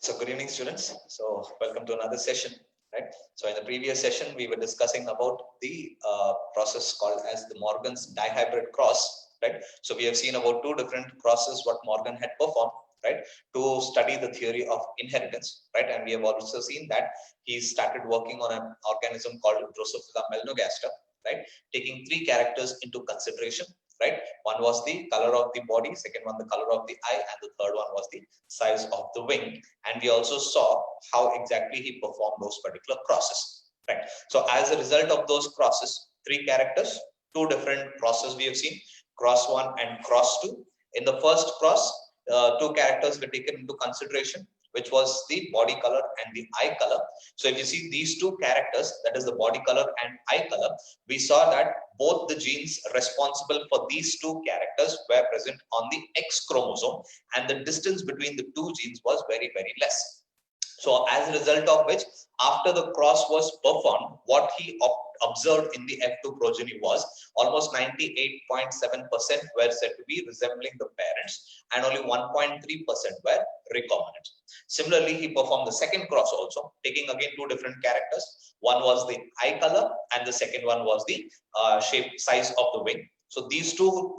So good evening, students. So welcome to another session, right? So in the previous session, we were discussing about the process called as the Morgan's dihybrid cross, right? So we have seen about two different crosses what Morgan had performed, right, to study the theory of inheritance, right? And we have also seen that he started working on an organism called Drosophila melanogaster, right, taking three characters into consideration, right? One was the color of the body, second one the color of the eye, and the third one was the size of the wing. And we also saw how exactly he performed those particular crosses, right? So as a result of those crosses, three characters, two different crosses we have seen, cross one and cross two. In the first cross, two characters were taken into consideration, which was the body color and the eye color. So if you see these two characters, that is the body color and eye color, we saw that both the genes responsible for these two characters were present on the X chromosome, and the distance between the two genes was very, very less. So as a result of which, after the cross was performed, what he observed in the F2 progeny was almost 98.7% were said to be resembling the parents, and only 1.3% were recombinant. Similarly, he performed the second cross also, taking again two different characters. One was the eye color, and the second one was the shape, size of the wing. So these two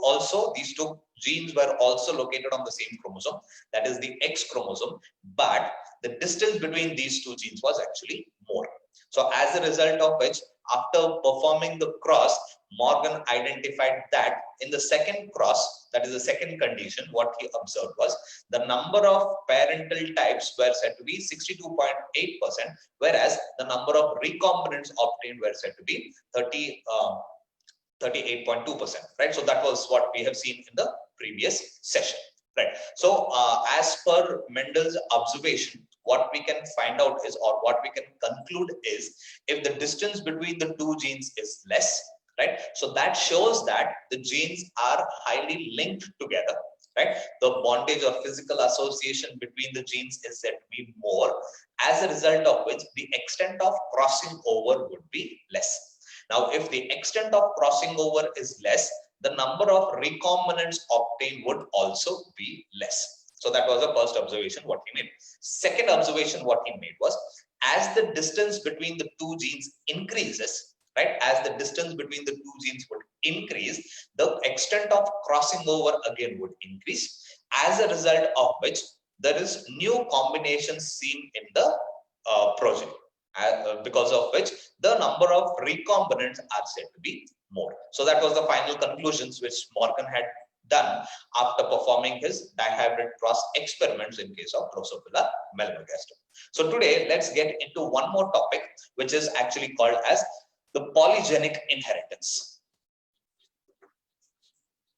genes were also located on the same chromosome, that is the X chromosome, but the distance between these two genes was actually more. So as a result of which, after performing the cross, Morgan identified that in the second cross, that is the second condition, what he observed was the number of parental types were said to be 62.8%, whereas the number of recombinants obtained were said to be 38.2%, right? So that was what we have seen in the previous session, right? So as per Mendel's observation, what we can find out is, or what we can conclude is, if the distance between the two genes is less, right? So that shows that the genes are highly linked together, right? The bondage or physical association between the genes is said to be more, as a result of which the extent of crossing over would be less. Now, if the extent of crossing over is less, the number of recombinants obtained would also be less. So that was the first observation what he made. Second observation what he made was, as the distance between the two genes increases, right, as the distance between the two genes would increase, the extent of crossing over again would increase, as a result of which there is new combinations seen in the progeny. Because of which the number of recombinants are said to be more. So that was the final conclusions which Morgan had done after performing his dihybrid cross experiments in case of Drosophila melanogaster. So today let's get into one more topic, which is actually called as the polygenic inheritance.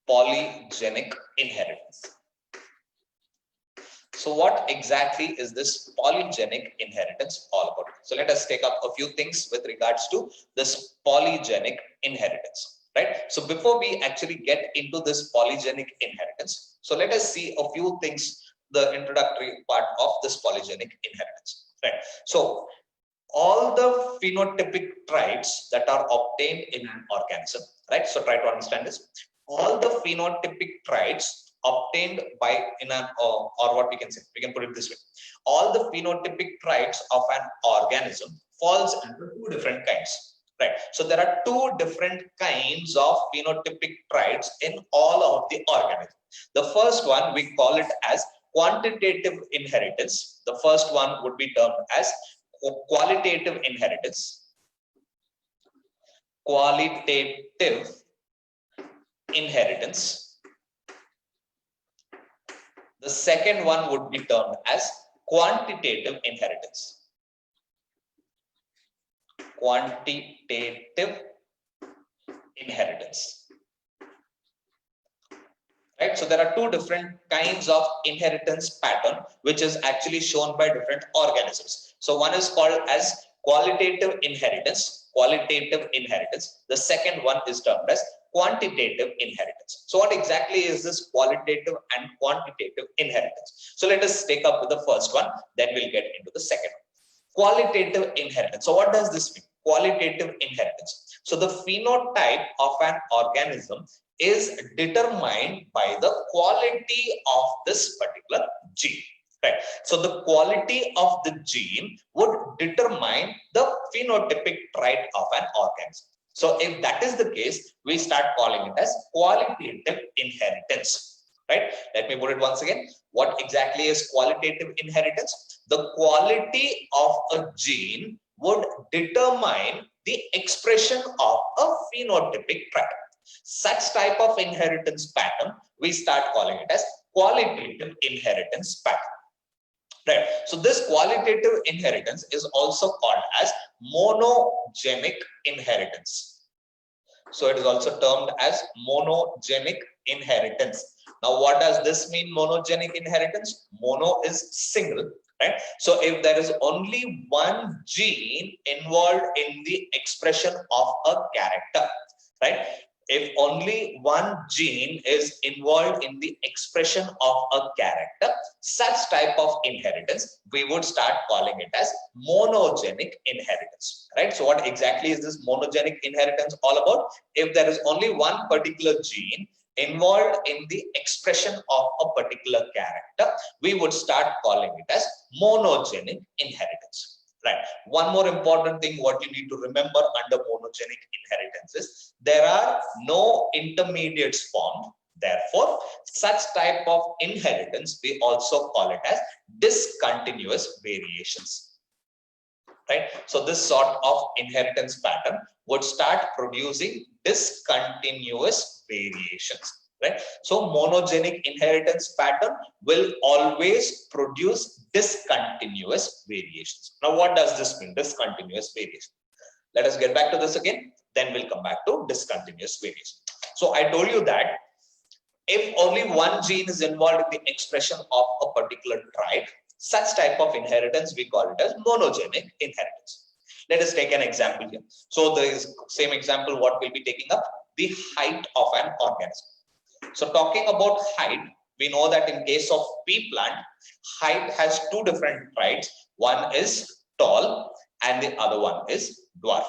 Polygenic inheritance. So what exactly is this polygenic inheritance all about? So let us take up a few things with regards to this polygenic inheritance, right? So before we actually get into this polygenic inheritance, so let us see a few things, the introductory part of this polygenic inheritance, right? So all the phenotypic traits that are obtained in an organism, right? So try to understand this. All the phenotypic traits obtained by in an or what we can say, we can put it this way, all the phenotypic traits of an organism falls into two different kinds, right? So there are two different kinds of phenotypic traits in all of the organisms. The first one we call it as quantitative inheritance. The first one would be termed as qualitative inheritance. Qualitative inheritance. The second one would be termed as quantitative inheritance. Quantitative inheritance. Right? So there are two different kinds of inheritance pattern, which is actually shown by different organisms. So one is called as qualitative inheritance. Qualitative inheritance. The second one is termed as quantitative inheritance. So what exactly is this qualitative and quantitative inheritance? So let us take up with the first one, then we'll get into the second one. Qualitative inheritance. So what does this mean? Qualitative inheritance. So the phenotype of an organism is determined by the quality of this particular gene. Right. So the quality of the gene would determine the phenotypic trait of an organism. So if that is the case, we start calling it as qualitative inheritance. Right. Let me put it once again. What exactly is qualitative inheritance? The quality of a gene would determine the expression of a phenotypic trait. Such type of inheritance pattern, we start calling it as qualitative inheritance pattern. Right. So this qualitative inheritance is also called as monogenic inheritance. So it is also termed as monogenic inheritance. Now, what does this mean, monogenic inheritance? Mono is single, right? So if there is only one gene involved in the expression of a character, right? If only one gene is involved in the expression of a character, such type of inheritance, we would start calling it as monogenic inheritance, right? So what exactly is this monogenic inheritance all about? If there is only one particular gene involved in the expression of a particular character, we would start calling it as monogenic inheritance. Right. One more important thing what you need to remember under monogenic inheritance is there are no intermediates formed. Therefore, such type of inheritance we also call it as discontinuous variations. Right. So this sort of inheritance pattern would start producing discontinuous variations. Right. So monogenic inheritance pattern will always produce discontinuous variations. Now, what does this mean? Discontinuous variation. Let us get back to this again. Then we'll come back to discontinuous variation. So I told you that if only one gene is involved in the expression of a particular trait, such type of inheritance we call it as monogenic inheritance. Let us take an example here. So there is same example what we'll be taking up, the height of an organism. So talking about height, we know that in case of pea plant, height has two different traits. One is tall and the other one is dwarf.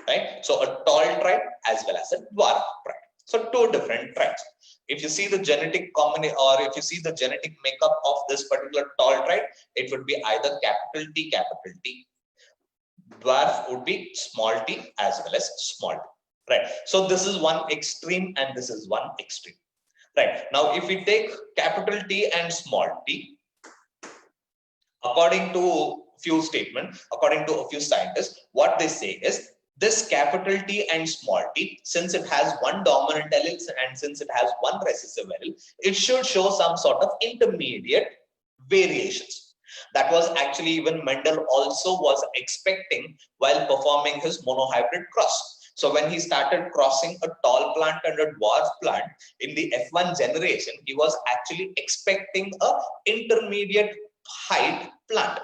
Right? So a tall trait as well as a dwarf trait. So two different traits. If you see the genetic combination or if you see the genetic makeup of this particular tall trait, it would be either capital T, capital T. Dwarf would be small t as well as small t. Right. So this is one extreme and this is one extreme. Right. Now, if we take capital T and small t, according to few statements, according to a few scientists, what they say is this capital T and small t, since it has one dominant allele and since it has one recessive allele, it should show some sort of intermediate variations. That was actually even Mendel also was expecting while performing his monohybrid cross. So when he started crossing a tall plant and a dwarf plant in the F1 generation, he was actually expecting a intermediate height plant.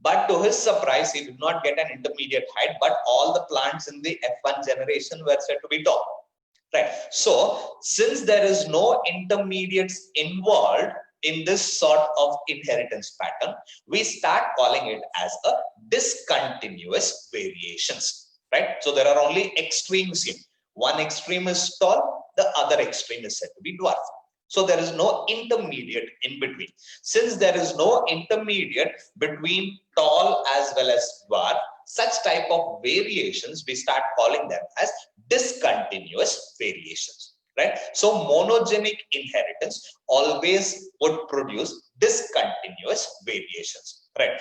But to his surprise, he did not get an intermediate height, but all the plants in the F1 generation were said to be tall. Right. So since there is no intermediates involved in this sort of inheritance pattern, we start calling it as a discontinuous variations. Right. So there are only extremes here. One extreme is tall, the other extreme is said to be dwarf. So there is no intermediate in between. Since there is no intermediate between tall as well as dwarf, such type of variations, we start calling them as discontinuous variations. Right? So monogenic inheritance always would produce discontinuous variations. Right?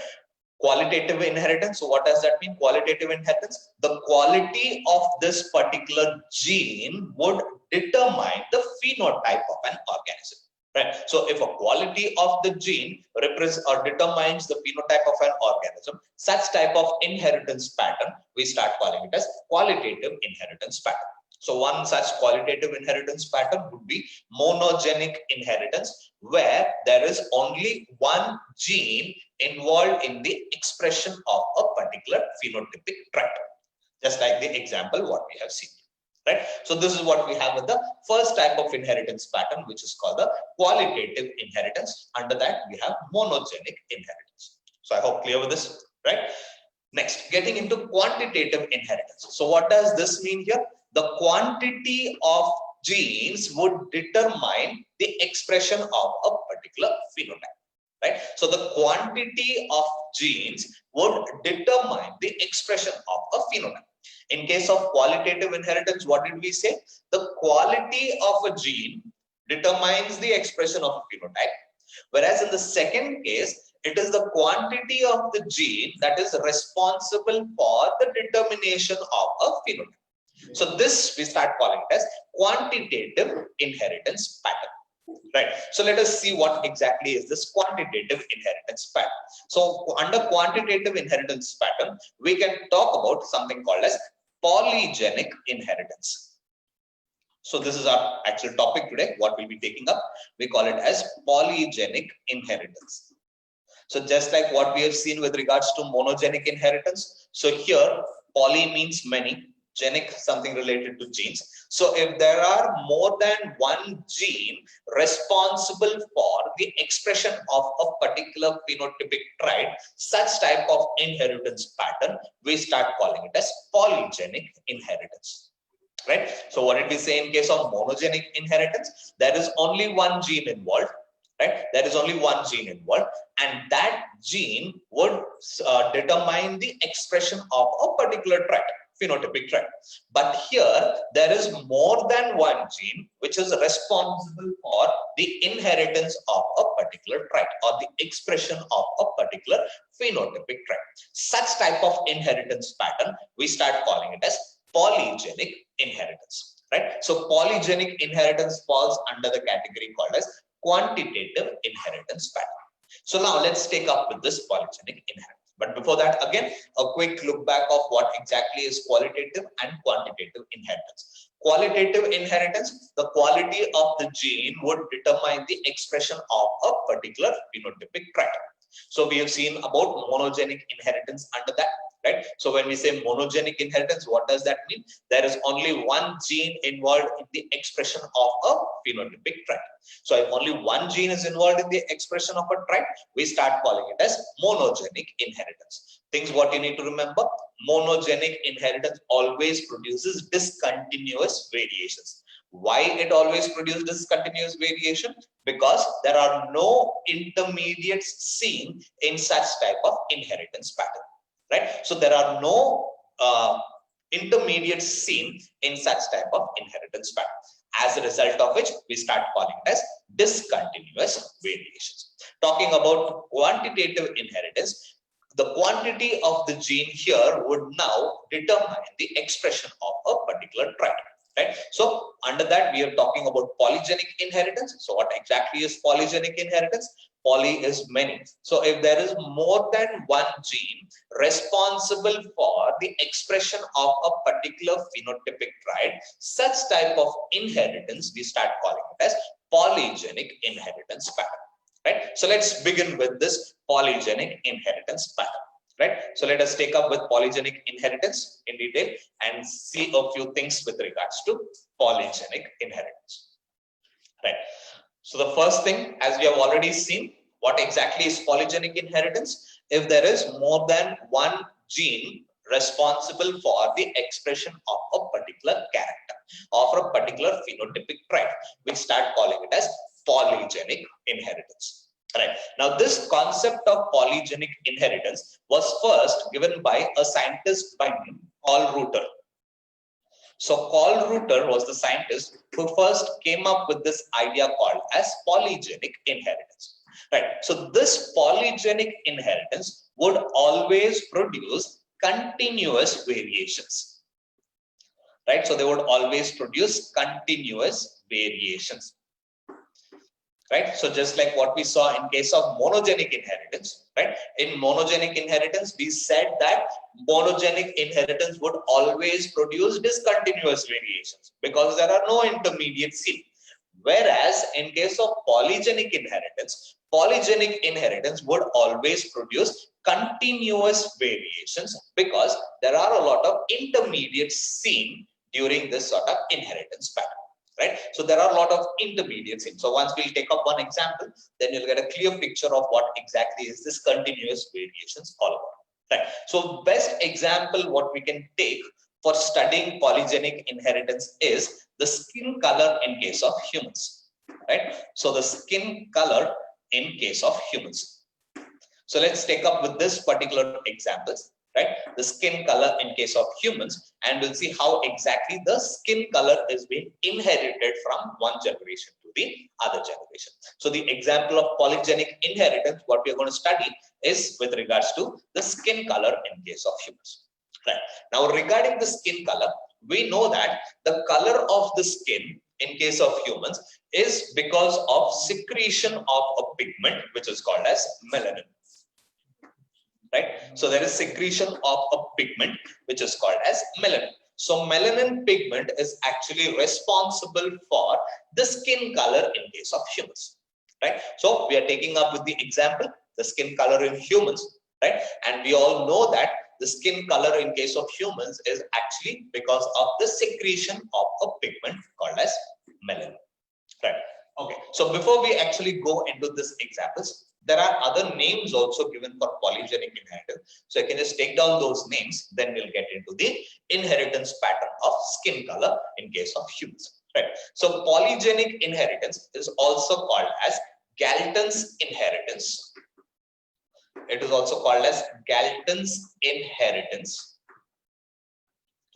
Qualitative inheritance. So what does that mean? Qualitative inheritance. The quality of this particular gene would determine the phenotype of an organism. Right. So if a quality of the gene represents or determines the phenotype of an organism, such type of inheritance pattern, we start calling it as qualitative inheritance pattern. So one such qualitative inheritance pattern would be monogenic inheritance, where there is only one gene involved in the expression of a particular phenotypic trait. Just like the example what we have seen. Right? So this is what we have with the first type of inheritance pattern, which is called the qualitative inheritance. Under that, we have monogenic inheritance. So I hope clear with this, right? Next, getting into quantitative inheritance. So what does this mean here? The quantity of genes would determine the expression of a particular phenotype. right? So the quantity of genes would determine the expression of a phenotype. In case of qualitative inheritance, what did we say? The quality of a gene determines the expression of a phenotype. Whereas in the second case, it is the quantity of the gene that is responsible for the determination of a phenotype. So this we start calling it as quantitative inheritance pattern. Right. So let us see what exactly is this quantitative inheritance pattern. So under quantitative inheritance pattern, we can talk about something called as polygenic inheritance. So this is our actual topic today, what we'll be taking up. We call it as polygenic inheritance. So just like what we have seen with regards to monogenic inheritance. So here poly means many, genic something related to genes. So if there are more than one gene responsible for the expression of a particular phenotypic trait, such type of inheritance pattern, we start calling it as polygenic inheritance. Right? So what did we say in case of monogenic inheritance? There is only one gene involved. Right? There is only one gene involved, and that gene would determine the expression of a particular trait, phenotypic trait. But here there is more than one gene which is responsible for the inheritance of a particular trait or the expression of a particular phenotypic trait. Such type of inheritance pattern we start calling it as polygenic inheritance. Right? So polygenic inheritance falls under the category called as quantitative inheritance pattern. So now let's take up with this polygenic inheritance. But before that, again, a quick look back of what exactly is qualitative and quantitative inheritance. Qualitative inheritance, the quality of the gene would determine the expression of a particular phenotypic trait. So we have seen about monogenic inheritance under that. Right? So when we say monogenic inheritance, what does that mean? There is only one gene involved in the expression of a phenotypic trait. So if only one gene is involved in the expression of a trait, we start calling it as monogenic inheritance. Things what you need to remember, monogenic inheritance always produces discontinuous variations. Why it always produces discontinuous variation? Because there are no intermediates seen in such type of inheritance pattern. Right? So there are no intermediates seen in such type of inheritance pattern. As a result of which, we start calling it as discontinuous variations. Talking about quantitative inheritance, the quantity of the gene here would now determine the expression of a particular trait. Right? So under that, we are talking about polygenic inheritance. So what exactly is polygenic inheritance? Poly is many. So if there is more than one gene responsible for the expression of a particular phenotypic trait, such type of inheritance we start calling it as polygenic inheritance pattern. Right? So let's begin with this polygenic inheritance pattern. Right? So let us take up with polygenic inheritance in detail and see a few things with regards to polygenic inheritance. Right? So the first thing, as we have already seen, what exactly is polygenic inheritance? If there is more than one gene responsible for the expression of a particular character or for a particular phenotypic trait, we start calling it as polygenic inheritance. Right. Now, this concept of polygenic inheritance was first given by a scientist by name Carl Reuter. So Carl Reuter was the scientist who first came up with this idea called as polygenic inheritance. Right. So this polygenic inheritance would always produce continuous variations. Right. So they would always produce continuous variations. Right. So just like what we saw in case of monogenic inheritance, right? In monogenic inheritance, we said that monogenic inheritance would always produce discontinuous variations because there are no intermediate seen. Whereas in case of polygenic inheritance would always produce continuous variations because there are a lot of intermediates seen during this sort of inheritance pattern. Right? So there are a lot of intermediates in. So once we'll take up one example, then you'll get a clear picture of what exactly is this continuous variations all about. Right? So best example what we can take for studying polygenic inheritance is the skin color in case of humans. Right? So the skin color in case of humans. So let's take up with this particular examples, right? The skin color in case of humans, and we'll see how exactly the skin color is being inherited from one generation to the other generation. So the example of polygenic inheritance, what we are going to study is with regards to the skin color in case of humans. Right. Now, regarding the skin color, we know that the color of the skin in case of humans is because of secretion of a pigment which is called as melanin. Right. So there is secretion of a pigment which is called as melanin. So melanin pigment is actually responsible for the skin color in case of humans. Right. So we are taking up with the example, the skin color in humans. Right. And we all know that the skin color in case of humans is actually because of the secretion of a pigment called as melanin. Right. Okay. So before we actually go into this examples, there are other names also given for polygenic inheritance. So I can just take down those names, then we'll get into the inheritance pattern of skin color in case of humans. Right. So polygenic inheritance is also called as Galton's inheritance. It is also called as Galton's inheritance.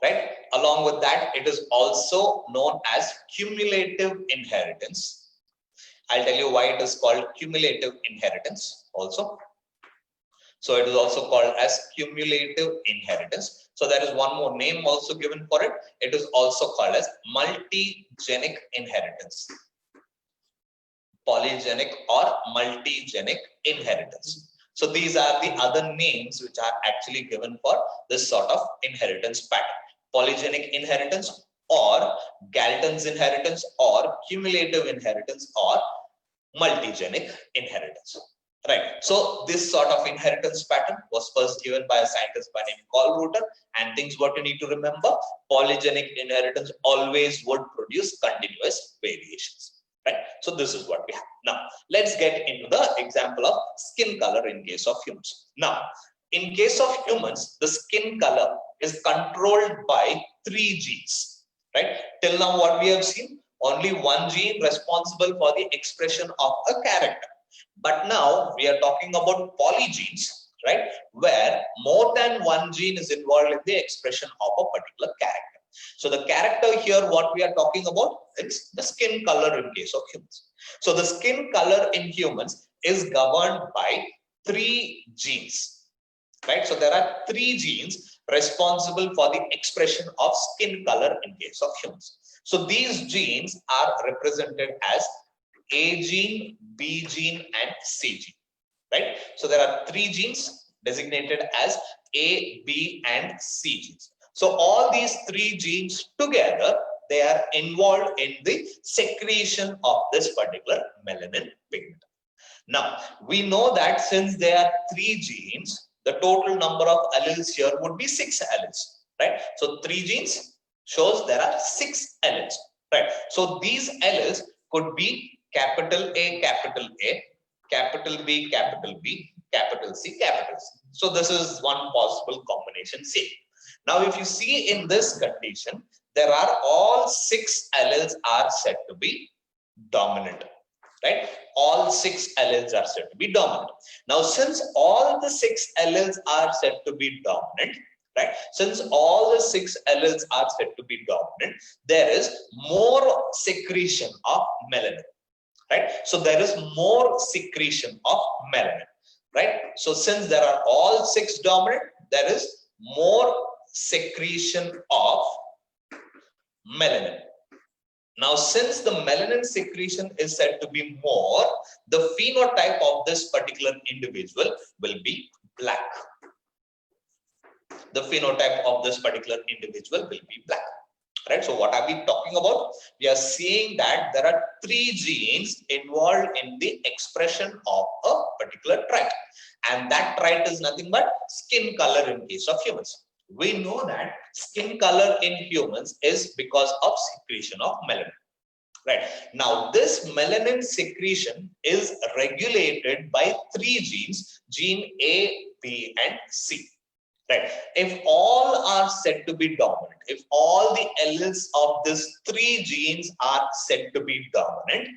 Right. Along with that, it is also known as cumulative inheritance. I'll tell you why it is called cumulative inheritance also. So it is also called as cumulative inheritance. So there is one more name also given for it. It is also called as multigenic inheritance. Polygenic or multigenic inheritance. So these are the other names which are actually given for this sort of inheritance pattern. Polygenic inheritance or Galton's inheritance or cumulative inheritance or multigenic inheritance. Right. So this sort of inheritance pattern was first given by a scientist by name Qualitative, and things what you need to remember, polygenic inheritance always would produce continuous variations. Right. So this is what we have. Now let's get into the example of skin color in case of humans. Now, in case of humans, the skin color is controlled by 3 genes. Right. Till now, what we have seen, only one gene responsible for the expression of a character. But now we are talking about polygenes, right, where more than one gene is involved in the expression of a particular character. So the character here, what we are talking about, it's the skin color in case of humans. So the skin color in humans is governed by 3 genes, right? So there are 3 genes responsible for the expression of skin color in case of humans. So these genes are represented as A gene, B gene, and C gene, right? So there are 3 genes designated as A, B, and C genes. So all these 3 genes together, they are involved in the secretion of this particular melanin pigment. Now, we know that since there are 3 genes, the total number of alleles here would be 6 alleles, right? So 3 genes shows there are 6 alleles, right? So these alleles could be capital A, capital A, capital B, capital B, capital C, capital C. So this is one possible combination C. Now, if you see in this condition, there are all 6 alleles are said to be dominant, right? All 6 alleles are said to be dominant. Now, since all the 6 alleles are said to be dominant, right? Since all the 6 alleles are said to be dominant, there is more secretion of melanin, right? So there is more secretion of melanin, right? So since there are all 6 dominant, there is more secretion of melanin. Now, since the melanin secretion is said to be more, the phenotype of this particular individual will be black. The phenotype of this particular individual will be black. Right? So what are we talking about? We are seeing that there are 3 genes involved in the expression of a particular trait. And that trait is nothing but skin color in case of humans. We know that skin color in humans is because of secretion of melanin. Right. Now, this melanin secretion is regulated by 3 genes, gene A, B, and C. Right. If all are said to be dominant, if all the alleles of these 3 genes are said to be dominant,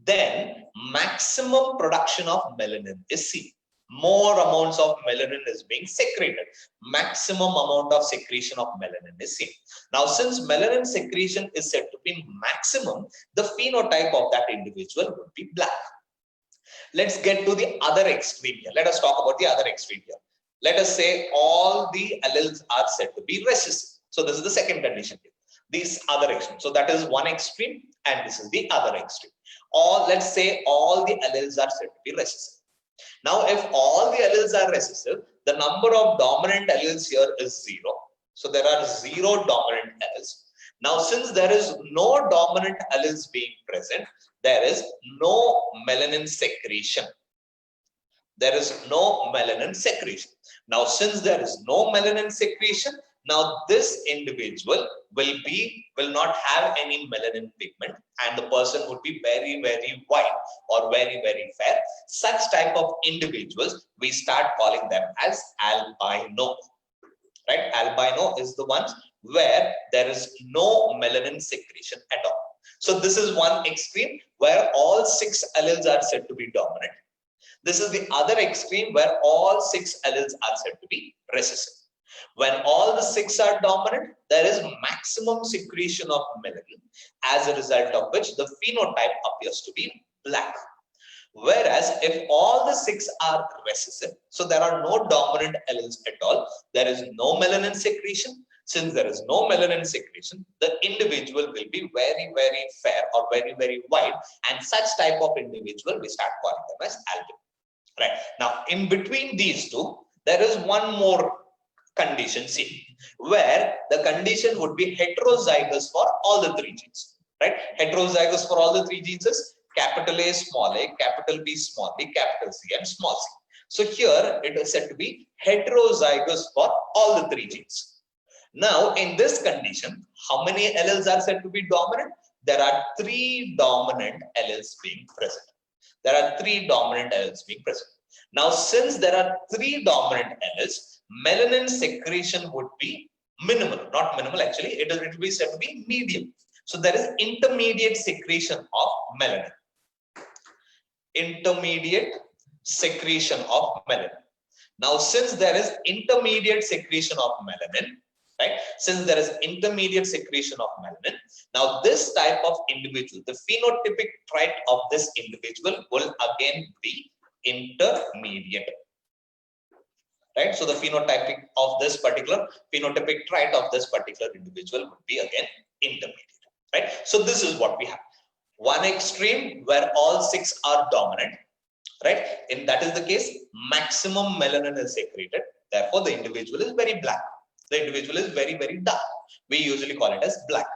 then maximum production of melanin is seen. More amounts of melanin is being secreted. Maximum amount of secretion of melanin is seen. Now, since melanin secretion is said to be maximum, the phenotype of that individual would be black. Let's get to the other extreme here. Let us talk about the other extreme here. Let us say all the alleles are said to be recessive. So this is the second condition here. These other extreme. So that is one extreme and this is the other extreme. Let's say all the alleles are said to be recessive. Now, if all the alleles are recessive, the number of dominant alleles here is 0. So there are 0 dominant alleles. Now, since there is no dominant alleles being present, there is no melanin secretion. There is no melanin secretion. Now, since there is no melanin secretion, now this individual will not have any melanin pigment and the person would be very, very white or very, very fair. Such type of individuals, we start calling them as albino. Right? Albino is the ones where there is no melanin secretion at all. So this is one extreme where all 6 alleles are said to be dominant. This is the other extreme where all 6 alleles are said to be recessive. When all the 6 are dominant, there is maximum secretion of melanin, as a result of which the phenotype appears to be black. Whereas if all the 6 are recessive, so there are no dominant alleles at all, there is no melanin secretion. Since there is no melanin secretion, the individual will be very, very fair or very, very white, and such type of individual we start calling them as albino. Right. Now, in between these two, there is one more condition C, where the condition would be heterozygous for all the 3 genes. Right? Heterozygous for all the 3 genes is capital A, small a, capital B, small b, capital C, and small c. So here it is said to be heterozygous for all the 3 genes. Now, in this condition, how many alleles are said to be dominant? There are 3 dominant alleles being present. There are 3 dominant alleles being present. Now, since there are 3 dominant alleles, melanin secretion would be minimal, not minimal actually, it will be said to be medium. So there is intermediate secretion of melanin. Intermediate secretion of melanin. Now, since there is intermediate secretion of melanin, right? Since there is intermediate secretion of melanin, now this type of individual, the phenotypic trait of this individual will again be intermediate. Right? So the phenotypic of this particular phenotypic trait of this particular individual would be again intermediate. Right? So this is what we have. One extreme where all 6 are dominant. Right? And that is the case, maximum melanin is secreted. Therefore, the individual is very black. The individual is very, very dark. We usually call it as black.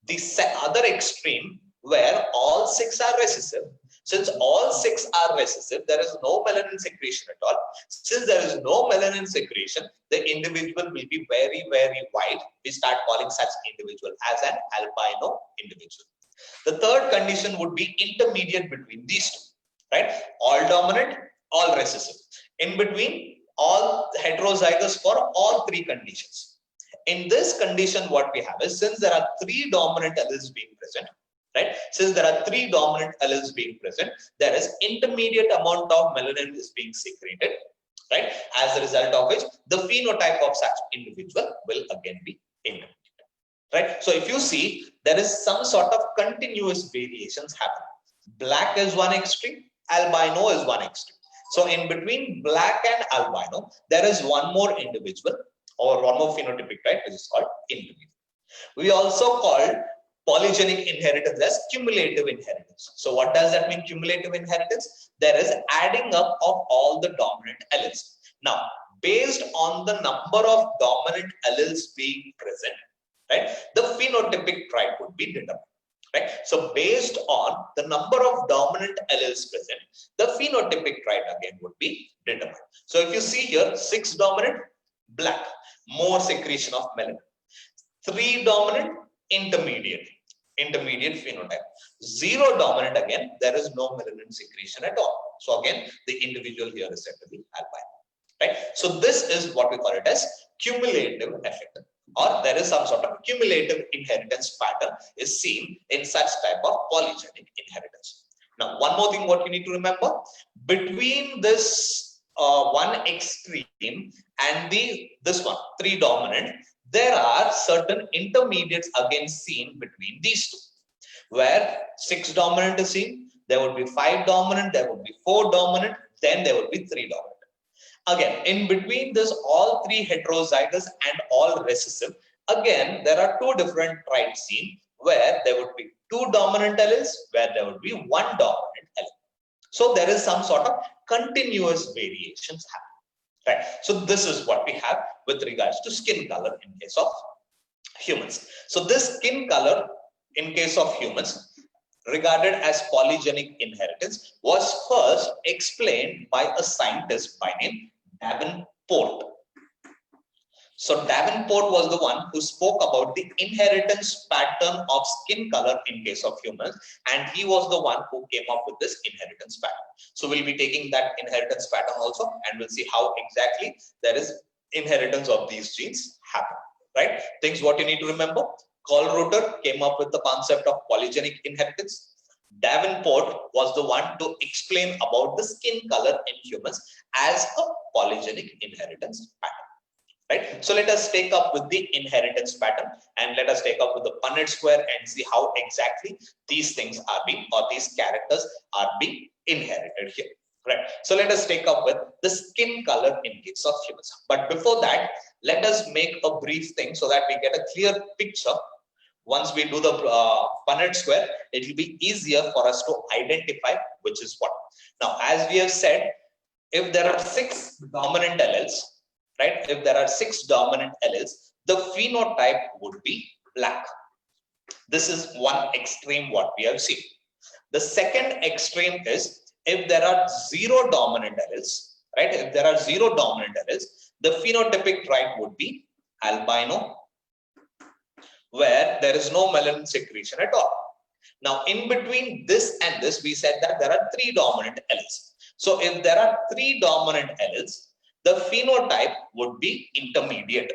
The other extreme where all 6 are recessive. Since all 6 are recessive, there is no melanin secretion at all. Since there is no melanin secretion, the individual will be very, very white. We start calling such individual as an albino individual. The third condition would be intermediate between these two. Right? All dominant, all recessive. In between, all heterozygous for all 3 conditions. In this condition, what we have is, since there are 3 dominant alleles being present, right? Since there are 3 dominant alleles being present, there is intermediate amount of melanin is being secreted, right? As a result of which, the phenotype of such individual will again be intermediate, right? So if you see, there is some sort of continuous variations happening. Black is one extreme, albino is one extreme. So in between black and albino, there is one more individual or one more phenotypic type, which is called intermediate. We also call polygenic inheritance as cumulative inheritance. So what does that mean, cumulative inheritance? There is adding up of all the dominant alleles. Now, based on the number of dominant alleles being present, right, the phenotypic trait would be determined. Right? So based on the number of dominant alleles present, the phenotypic trait again would be determined. So if you see here, 6 dominant, black, more secretion of melanin. 3 dominant, intermediate phenotype. 0 dominant, again, there is no melanin secretion at all. So again, the individual here is said to be albino. Right? So this is what we call it as cumulative effect, or there is some sort of cumulative inheritance pattern is seen in such type of polygenic inheritance. Now, one more thing what you need to remember, between this one extreme and this one, 3 dominant, there are certain intermediates again seen between these two. Where 6 dominant is seen, there would be 5 dominant, there would be 4 dominant, then there would be 3 dominant. Again, in between this, all 3 heterozygous and all recessive, again, there are 2 different traits seen where there would be 2 dominant alleles, where there would be 1 dominant allele. So there is some sort of continuous variations happening, right? So this is what we have with regards to skin color in case of humans. So this skin color in case of humans, regarded as polygenic inheritance, was first explained by a scientist by name Davenport. So Davenport was the one who spoke about the inheritance pattern of skin color in case of humans, and he was the one who came up with this inheritance pattern. So we'll be taking that inheritance pattern also, and we'll see how exactly there is inheritance of these genes happen, right? Things what you need to remember. Kallrötter came up with the concept of polygenic inheritance. Davenport was the one to explain about the skin color in humans as a polygenic inheritance pattern. Right? So let us take up with the inheritance pattern, and let us take up with the Punnett square and see how exactly these things are being, or these characters are being inherited here. Right. So let us take up with the skin color in case of humans. But before that, let us make a brief thing so that we get a clear picture. Once we do the Punnett square, it will be easier for us to identify which is what. Now, as we have said, if there are 6 dominant alleles, right? If there are 6 dominant alleles, the phenotype would be black. This is one extreme what we have seen. The second extreme is if there are 0 dominant alleles, right? If there are 0 dominant alleles, the phenotypic trait would be albino, where there is no melanin secretion at all. Now, in between this and this, we said that there are 3 dominant alleles. So if there are 3 dominant alleles, the phenotype would be intermediate.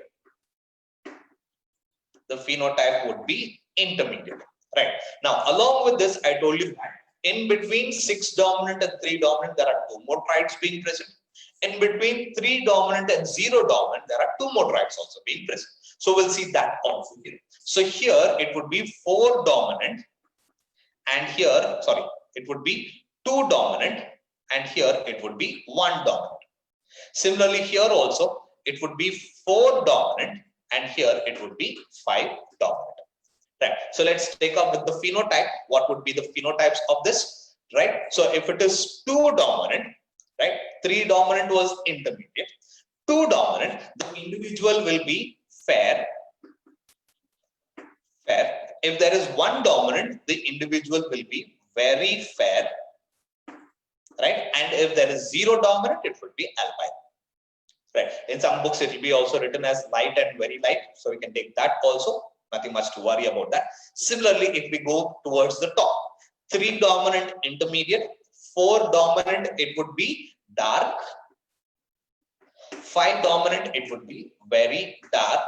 The phenotype would be intermediate, right? Now, along with this, I told you that in between 6 dominant and 3 dominant, there are 2 more traits being present. In between 3 dominant and 0 dominant, there are 2 more traits also being present. So we'll see that also here. So here it would be 4 dominant, and here, sorry, it would be 2 dominant, and here it would be 1 dominant. Similarly, here also it would be 4 dominant, and here it would be 5 dominant. Right. So let's take up with the phenotype. What would be the phenotypes of this? Right. So if it is 2 dominant, right, 3 dominant was intermediate. 2 dominant, the individual will be fair. Fair. If there is 1 dominant, the individual will be very fair. Right. And if there is 0 dominant, it would be albino. Right. In some books, it will be also written as light and very light. So we can take that also. Nothing much to worry about that. Similarly, if we go towards the top, 3 dominant intermediate, 4 dominant, it would be dark. 5 dominant, it would be very dark.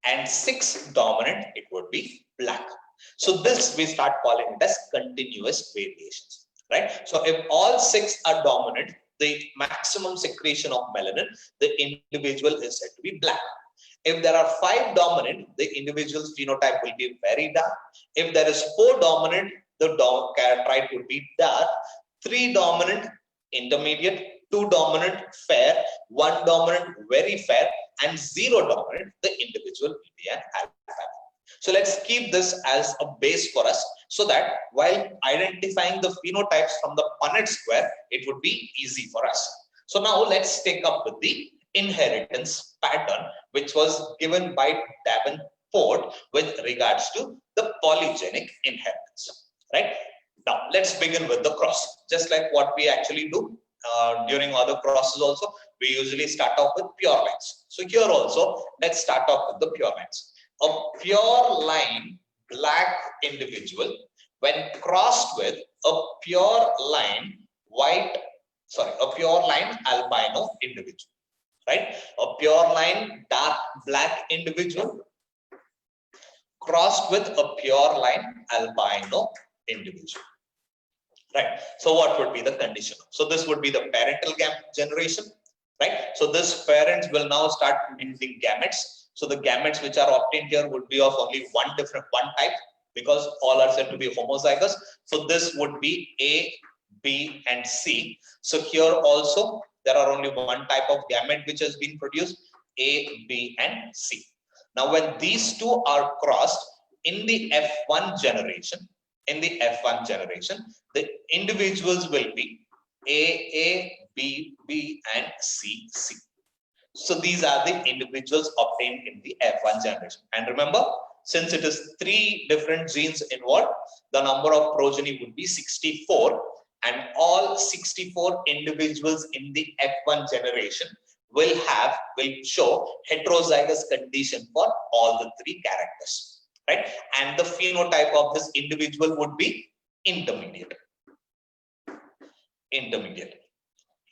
And 6 dominant, it would be black. So this we start calling it as continuous variations. Right. So if all 6 are dominant, the maximum secretion of melanin, the individual is said to be black. If there are 5 dominant, the individual's phenotype will be very dark. If there is 4 dominant, the trait would be dark. 3 dominant, intermediate. 2 dominant, fair. 1 dominant, very fair. And 0 dominant, the individual will be an albino. So let's keep this as a base for us, so that while identifying the phenotypes from the Punnett square, it would be easy for us. So now let's take up with the inheritance pattern, which was given by Davenport with regards to the polygenic inheritance. Right? Now let's begin with the cross. Just like what we actually do during other crosses also, we usually start off with pure lines. So here also, let's start off with the pure lines. A pure line black individual when crossed with a pure line albino individual, right? A pure line dark black individual crossed with a pure line albino individual, right? So what would be the condition? So this would be the parental generation, right? So this parents will now start producing gametes. So the gametes which are obtained here would be of only one type, because all are said to be homozygous. So this would be A, B, and C. So here also there are only one type of gamete which has been produced, A, B, and C. Now when these two are crossed in the F1 generation, the individuals will be A, B, B, and C, C. So these are the individuals obtained in the F1 generation. And remember, since it is 3 different genes involved, the number of progeny would be 64, and all 64 individuals in the F1 generation will show heterozygous condition for all the 3 characters, right? And the phenotype of this individual would be intermediate,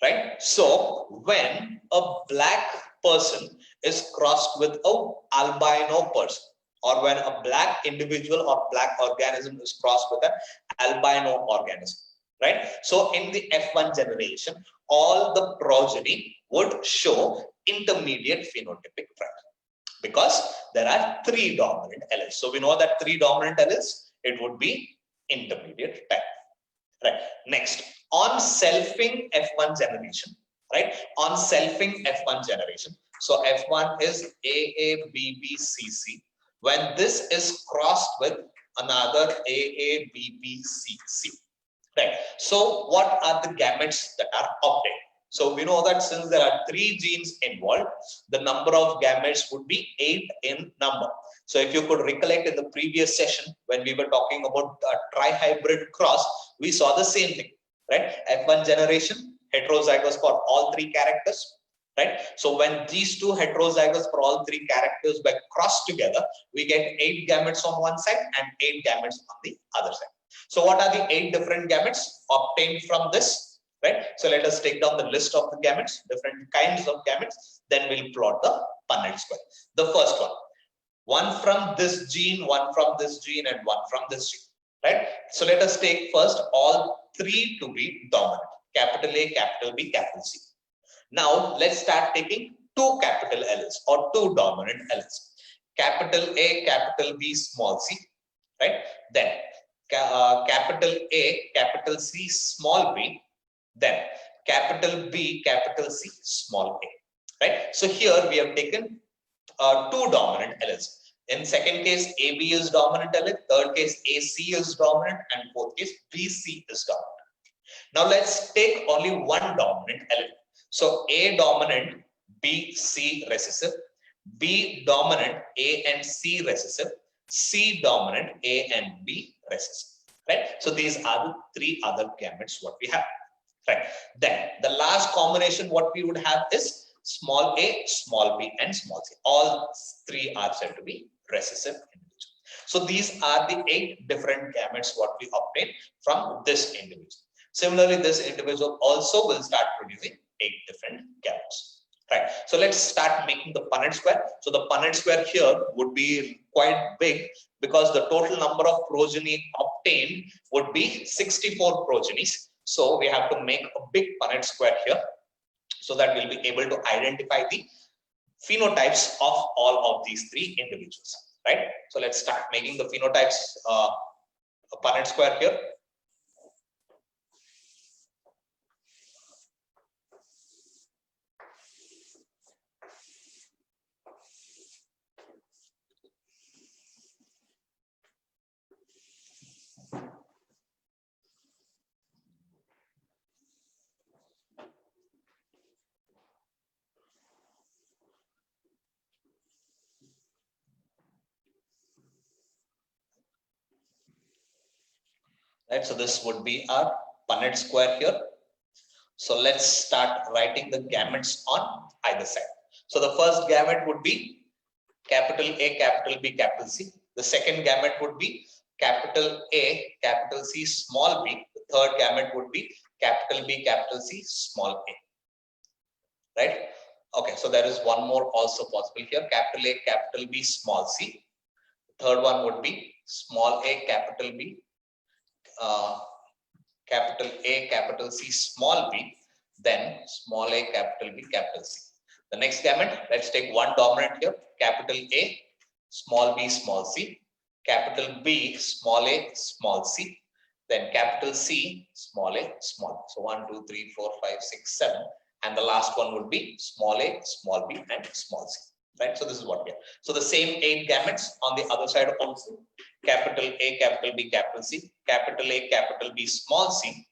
right? So when a black person is crossed with a albino person, or when a black individual or black organism is crossed with an albino organism, right? So in the F1 generation, all the progeny would show intermediate phenotypic trait, because there are 3 dominant alleles. So we know that 3 dominant alleles, it would be intermediate type, right? Next, on selfing F1 generation, right? On selfing F1 generation. So F1 is AABBCC. When this is crossed with another AABBCC, right? So what are the gametes that are obtained? So we know that since there are 3 genes involved, the number of gametes would be 8 in number. So if you could recollect in the previous session when we were talking about trihybrid cross, we saw the same thing, right? F1 generation, heterozygous for all 3 characters, right? So when these 2 heterozygous for all 3 characters were crossed together, we get 8 gametes on one side and 8 gametes on the other side. So what are the 8 different gametes obtained from this, right? So let us take down the list of the gametes, different kinds of gametes, then we'll plot the Punnett square. The first one from this gene, one from this gene, and one from this gene, right? So let us take first all 3 to be dominant, capital A, capital B, capital C. Now let's start taking 2 capital alleles or 2 dominant alleles, capital A, capital B, small c, right? Then capital A, capital C, small b, then capital B, capital C, small a, right? So here we have taken 2 dominant alleles. In second case, AB is dominant allele, third case, AC is dominant, and fourth case, BC is dominant. Now let's take only one dominant allele. So A dominant, B, C recessive, B dominant, A and C recessive, C dominant, A and B recessive, right? So these are the 3 other gametes what we have, right? Then the last combination what we would have is small a, small b, and small c. All 3 are said to be recessive individuals. So these are the 8 different gametes what we obtain from this individual. Similarly, this individual also will start producing 8 different gametes, right? So let's start making the Punnett square. So the Punnett square here would be quite big, because the total number of progeny obtained would be 64 progenies. So we have to make a big Punnett square here, so that we'll be able to identify the phenotypes of all of these 3 individuals, right? So let's start making the phenotypes, a Punnett square here. Right, so this would be our Punnett square here. So let's start writing the gametes on either side. So the first gamete would be capital A, capital B, capital C. The second gamete would be capital A, capital C, small b. The third gamete would be capital B, capital C, small a. Right? Okay, so there is one more also possible here, capital A, capital B, small c. The third one would be small a, capital B, capital A, capital C, small b, then small a, capital B, capital C. The next gamete, let's take one dominant here, capital A, small b, small c, capital B, small a, small c, then capital C, small a, small. So 1, 2, 3, 4, 5, 6, 7. And the last one would be small a, small b, and small c. Right? So this is what we have. So the same 8 gametes on the other side also. Capital A, capital B, capital C, capital A, capital B, small c,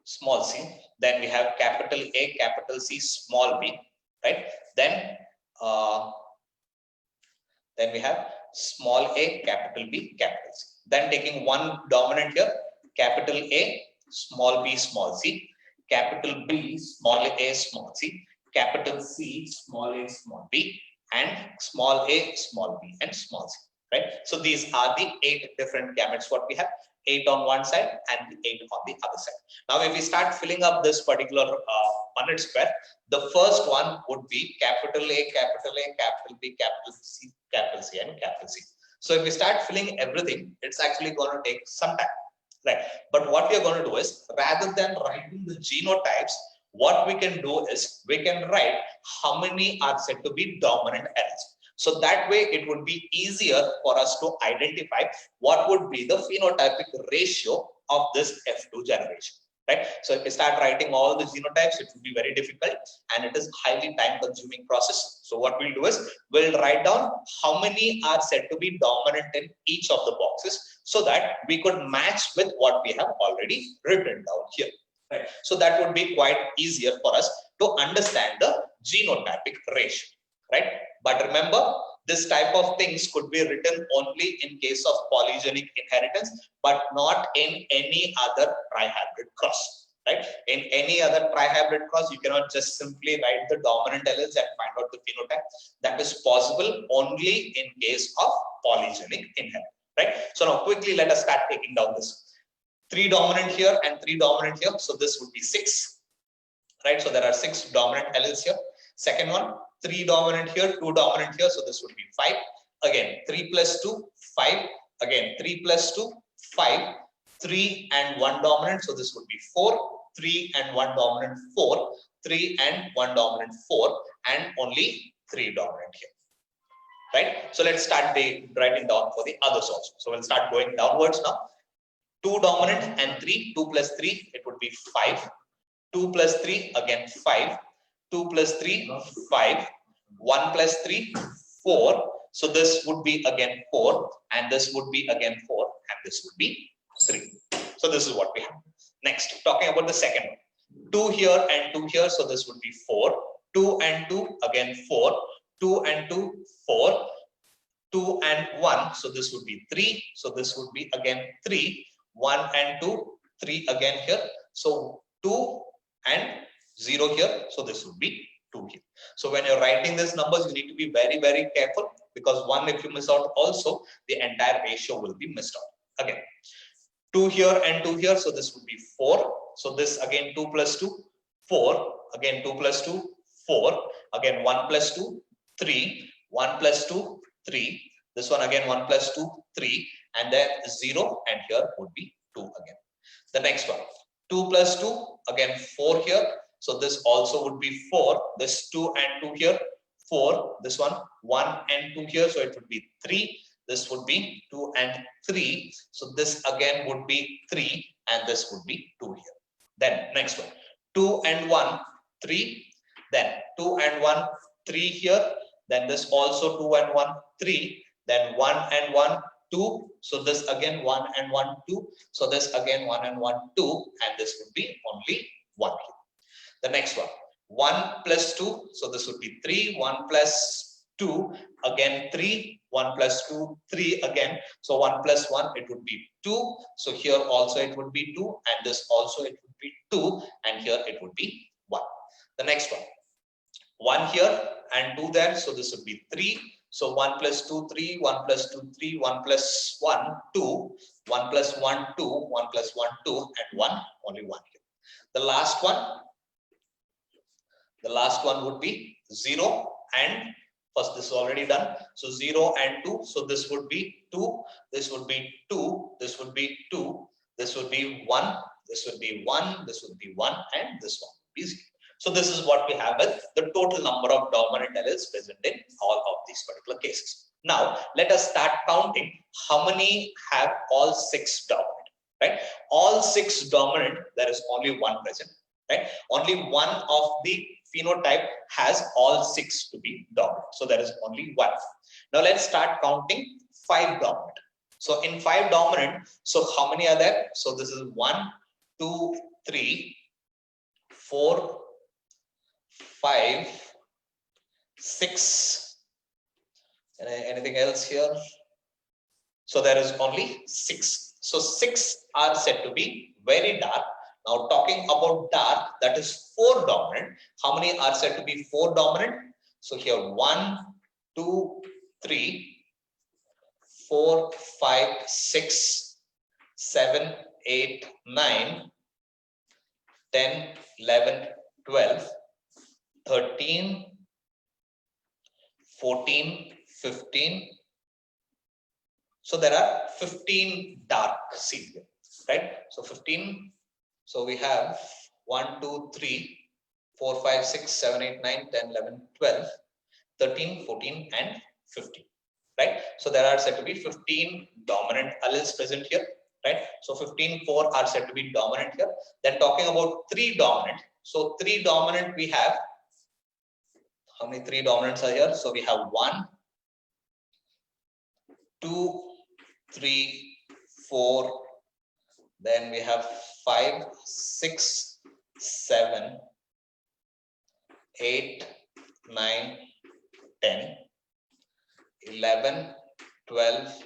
small c. Then we have capital A, capital C, small b. Right? Then we have small a, capital B, capital C. Then taking one dominant here, capital A, small b, small c, capital B, small a, small c, capital C, small a, small b, and small a, small b, and small c. Right? So these are the 8 different gametes what we have. 8 on one side and 8 on the other side. Now, if we start filling up this particular Punnett square, the first one would be capital A, capital A, capital B, capital C, and capital C. So if we start filling everything, it's actually going to take some time, right? But what we are going to do is, rather than writing the genotypes, what we can do is we can write how many are said to be dominant alleles. So that way it would be easier for us to identify what would be the phenotypic ratio of this F2 generation. Right? So if we start writing all the genotypes, it will be very difficult and it is highly time consuming process. So what we'll do is we'll write down how many are said to be dominant in each of the boxes so that we could match with what we have already written down here. Right? So that would be quite easier for us to understand the genotypic ratio. Right? But remember, this type of things could be written only in case of polygenic inheritance, but not in any other trihybrid cross. Right? In any other trihybrid cross, you cannot just simply write the dominant alleles and find out the phenotype. That is possible only in case of polygenic inheritance. Right? So now quickly let us start taking down this. 3 dominant here and 3 dominant here. So this would be 6. Right? So there are 6 dominant alleles here. Second one, 3 dominant here, 2 dominant here. So this would be 5. Again, 3 plus 2, 5. Again, 3 plus 2, 5. 3 and 1 dominant. So this would be 4. 3 and 1 dominant, 4. 3 and 1 dominant, 4. And only 3 dominant here. Right? So let's start writing down for the others also. So we'll start going downwards now. 2 dominant and 3. 2 plus 3, it would be 5. 2 plus 3, again 5. 2 plus 3, 5. 1 plus 3, 4. So this would be again 4. And this would be again 4. And this would be 3. So this is what we have. Next, talking about the second one. 2 here and 2 here. So this would be 4. 2 and 2, again 4. 2 and 2, 4. 2 and 1. So this would be 3. So this would be again 3. 1 and 2, 3 again here. So 2 and 0 here. So this would be 2 here. So when you're writing these numbers, you need to be very, very careful, because 1, if you miss out also, the entire ratio will be missed out. Again, 2 here and 2 here. So this would be 4. So this again 2 plus 2, 4. Again 2 plus 2, 4. Again 1 plus 2, 3. 1 plus 2, 3. This one again 1 plus 2, 3. And then 0, and here would be 2 again. The next one, 2 plus 2, again 4 here. So this also would be 4. This 2 and 2 here, 4. This one, 1 and 2 here. So it would be 3. This would be 2 and 3. So this again would be 3. And this would be 2 here. Then next one, 2 and 1, 3. Then 2 and 1, 3 here. Then this also 2 and 1, 3. Then 1 and 1, 2. So this again 1 and 1, 2. So this again 1 and 1, 2. And this would be only 1 here. The next one, 1 plus 2. So this would be 3. 1 plus 2. Again 3. 1 plus 2, 3 again. So 1 plus 1, it would be 2. So here also it would be 2. And this also it would be 2. And here it would be 1. The next one, 1 here and 2 there. So this would be 3. So 1 plus 2, 3, 1 plus 2, 3, 1 plus 1, 2, 1 plus 1, 2, 1 plus 1, 2, and 1, only 1 here. The last one would be 0 and first this is already done. So 0 and 2. So this would be 2, this would be 2, this would be 2, This would be 1, this would be 1, this would be 1, and this one would be 0. So this is what we have with the total number of dominant alleles present in all of these particular cases. Now, let us start counting how many have all 6 dominant, right? All 6 dominant, there is only 1 present, right? Only one of the phenotype has all 6 to be dominant. So there is only 1. Now let's start counting 5 dominant. So in 5 dominant, so how many are there? So this is 1, 2, 3, 4, 5, 6. Anything else here? So there is only 6. So 6 are said to be very dark. Now talking about dark, that is 4 dominant. How many are said to be 4 dominant? So here 1, 2, 3, 4, 5, 6, 7, 8, 9, 10, 11, 12, 13, 14, 15. So there are 15 dark seeds, right? So 15. So we have 1, 2, 3, 4, 5, 6, 7, 8, 9, 10, 11, 12, 13, 14, and 15. Right? So there are said to be 15 dominant alleles present here. Right? So 15, 4 are said to be dominant here. Then talking about 3 dominant. So 3 dominant we have. How many 3 dominants are here? So we have 1, 2, 3, 4. Then we have 5, 6, 7, 8, 9, 10, 11, 12,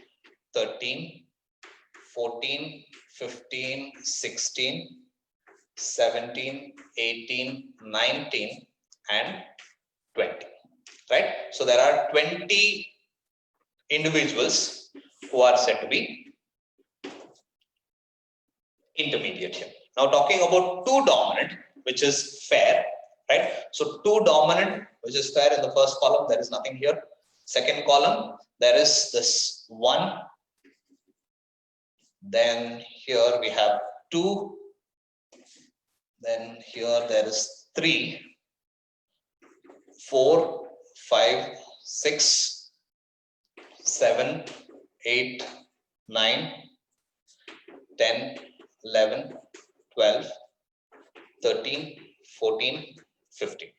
13, 14, 15, 16, 17, 18, 19, and 20. Right? So there are 20 individuals who are said to be intermediate here. Now talking about 2 dominant, which is fair, right? So 2 dominant, which is fair in the first column, there is nothing here. Second column, there is this 1. Then here we have 2. Then here there is 3, 4, 5, 6, 7, 8, 9, 10, 11, 12, 13, 14, 15.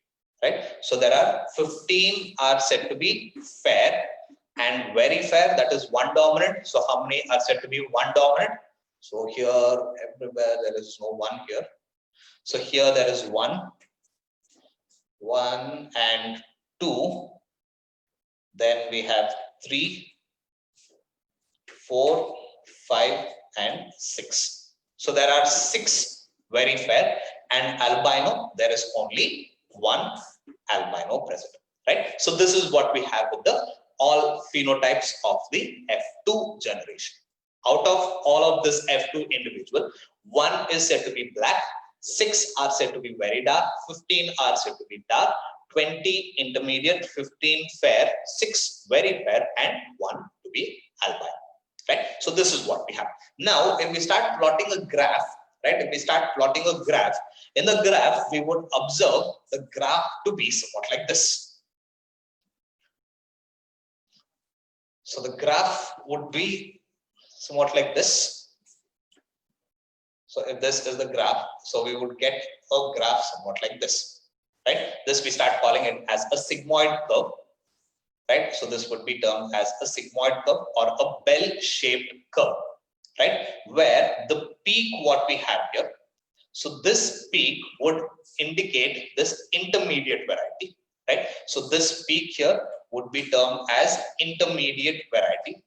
Right? So there are 15 are said to be fair and very fair, that is 1 dominant. So how many are said to be 1 dominant? So here everywhere there is no 1 here. So here there is 1 and 2. Then we have 3, 4, 5, and 6. So there are 6 very fair, and albino, there is only 1 albino present, right? So this is what we have with the all phenotypes of the F2 generation. Out of all of this F2 individual, 1 is said to be black, 6 are said to be very dark, 15 are said to be dark, 20 intermediate, 15 fair, 6 very fair, and 1 to be albino. Right? So this is what we have. Now, if we start plotting a graph, right? If we start plotting a graph, in the graph, we would observe the graph to be somewhat like this. So the graph would be somewhat like this. So if this is the graph, so we would get a graph somewhat like this, right? This we start calling it as a sigmoid curve. Right? So this would be termed as a sigmoid curve or a bell-shaped curve, right? Where the peak what we have here, so this peak would indicate this intermediate variety, right? So this peak here would be termed as intermediate variety,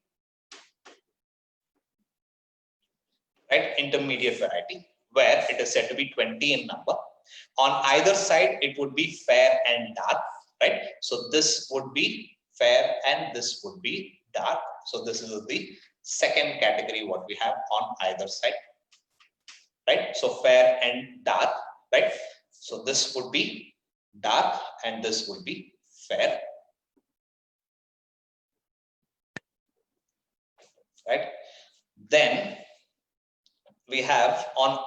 right? Intermediate variety, where it is said to be 20 in number. On either side, it would be fair and dark, right? So this would be fair and this would be dark. So this is the second category what we have on either side, right? So fair and dark, right? So this would be dark and this would be fair, right? Then we have on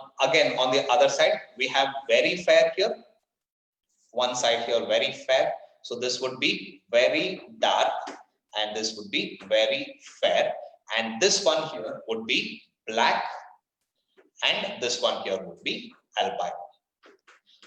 the other side, we have very fair here. One side here, very fair. So this would be very dark and this would be very fair. And this one here would be black and this one here would be albino.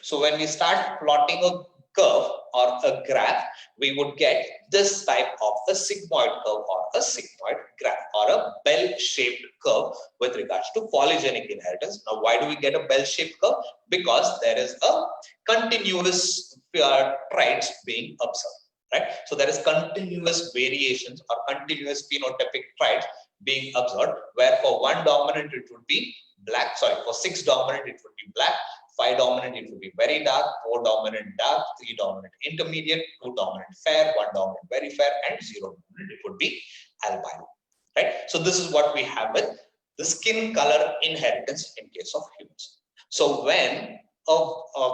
So when we start plotting a curve or a graph, we would get this type of a sigmoid curve or a sigmoid graph or a bell-shaped curve with regards to polygenic inheritance. Now, why do we get a bell-shaped curve? Because there is a continuous traits being observed, right? So there is continuous variations or continuous phenotypic traits being observed, where for one dominant it would be black, for 6 dominant it would be black, 5 dominant it would be very dark, 4 dominant dark, 3 dominant intermediate, 2 dominant fair, 1 dominant very fair, and 0 dominant it would be albino, right? So this is what we have with the skin color inheritance in case of humans. So when a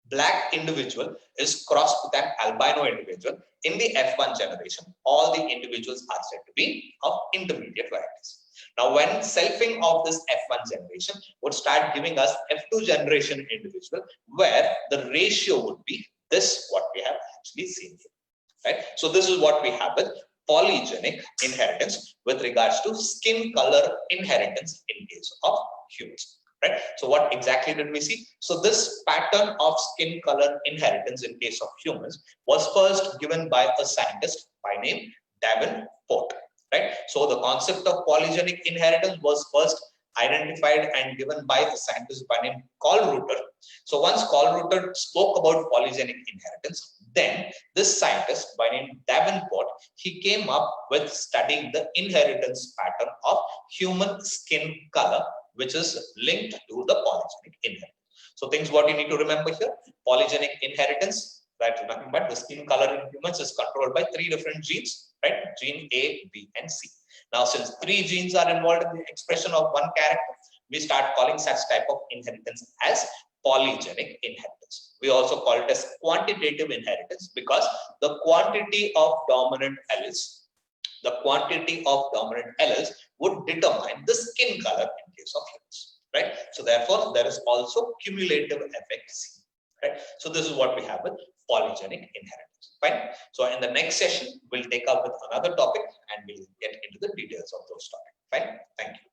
black individual is crossed with an albino individual, in the F1 generation, all the individuals are said to be of intermediate varieties. Now, when selfing of this F1 generation would start giving us F2 generation individual, where the ratio would be this, what we have actually seen here, right? So this is what we have with polygenic inheritance with regards to skin color inheritance in case of humans. Right. So what exactly did we see? So this pattern of skin color inheritance in case of humans was first given by a scientist by name Davenport. Right. So the concept of polygenic inheritance was first identified and given by a scientist by name Qualitative. So once Qualitative spoke about polygenic inheritance, then this scientist by name Davenport, he came up with studying the inheritance pattern of human skin color, which is linked to the polygenic inheritance. So things what you need to remember here, polygenic inheritance, right? Nothing but the skin color in humans is controlled by 3 different genes, right? Gene A, B, and C. Now, since 3 genes are involved in the expression of one character, we start calling such type of inheritance as polygenic inheritance. We also call it as quantitative inheritance because the quantity of dominant alleles would determine the skin color in case of humans, right? So therefore, there is also cumulative effects, right? So this is what we have with polygenic inheritance, fine? So in the next session, we'll take up with another topic and we'll get into the details of those topics, fine? Thank you.